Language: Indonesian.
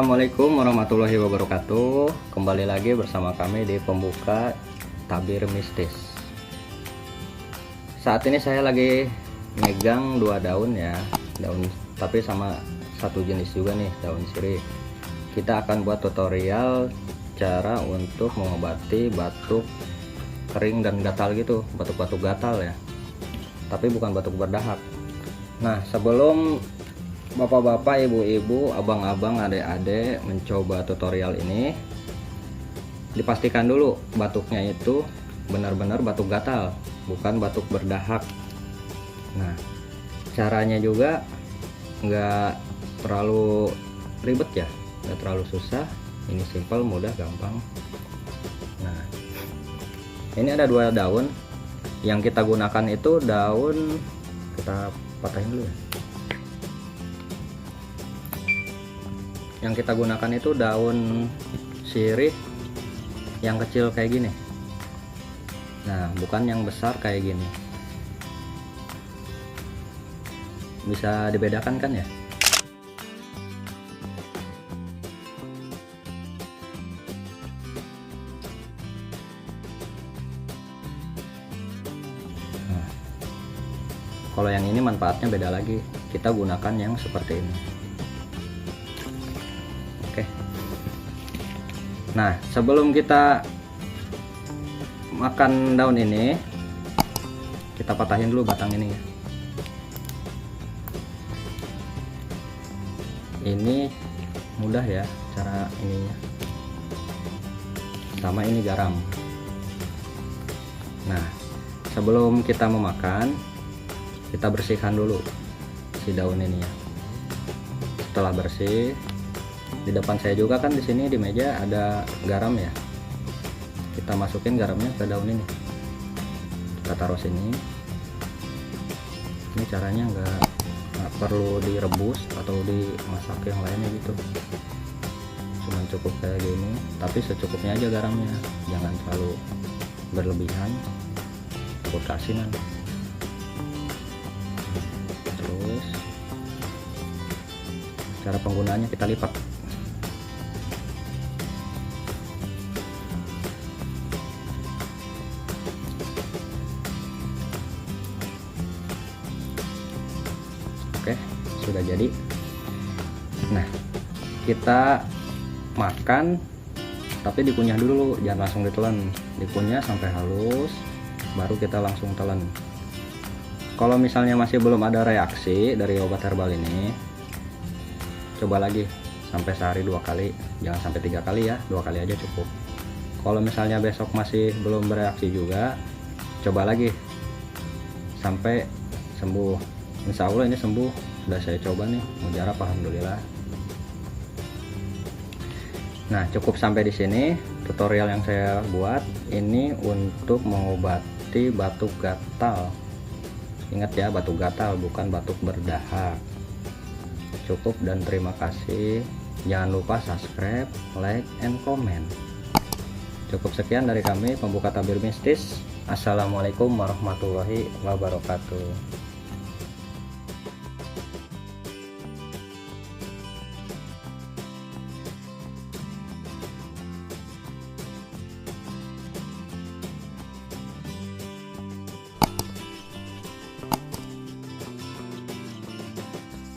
Assalamualaikum warahmatullahi wabarakatuh. Kembali lagi bersama kami di pembuka tabir mistis. Saat ini saya lagi megang dua daun ya, daun tapi sama satu jenis juga nih, daun sirih. Kita akan buat tutorial cara untuk mengobati batuk kering dan gatal gitu, batuk-batuk gatal ya, tapi bukan batuk berdahak. Nah, sebelum bapak-bapak, ibu-ibu, abang-abang, adik-adik mencoba tutorial ini, dipastikan dulu batuknya itu benar-benar batuk gatal, bukan batuk berdahak. Nah, caranya juga nggak terlalu ribet ya, nggak terlalu susah. Ini simple, mudah, gampang. Nah, ini ada dua daun yang kita gunakan, itu daun, kita patahin dulu ya. Yang kita gunakan itu daun sirih yang kecil kayak gini. Nah, bukan yang besar kayak gini. Bisa dibedakan kan ya? Nah, kalau yang ini manfaatnya beda lagi. Kita gunakan yang seperti ini. Oke. Nah, sebelum kita makan daun ini, kita patahin dulu batang ini ya. Ini mudah ya cara ininya. Sama ini garam. Nah, sebelum kita memakan, kita bersihkan dulu si daun ini ya. Setelah bersih, di depan saya juga kan, di sini di meja ada garam ya. Kita masukin garamnya ke daun ini, kita taruh sini. Ini caranya nggak perlu direbus atau dimasak yang lainnya gitu, cuman cukup kayak gini, tapi secukupnya aja garamnya, jangan terlalu berlebihan, takut keasinan. Terus cara penggunaannya kita lipat. Oke, sudah jadi. Nah, kita makan tapi dikunyah dulu, jangan langsung ditelan. Dikunyah sampai halus, baru kita langsung telan. Kalau misalnya masih belum ada reaksi dari obat herbal ini, coba lagi sampai sehari 2 kali, jangan sampai 3 kali ya, 2 kali aja cukup. Kalau misalnya besok masih belum bereaksi juga, coba lagi sampai sembuh. Insya Allah ini sembuh, udah saya coba nih, mujarab, alhamdulillah. Nah, cukup sampai di sini tutorial yang saya buat ini untuk mengobati batuk gatal. Ingat ya, batuk gatal bukan batuk berdahak. Cukup dan terima kasih. Jangan lupa subscribe, like, and comment. Cukup sekian dari kami pembuka tabir mistis. Assalamualaikum warahmatullahi wabarakatuh.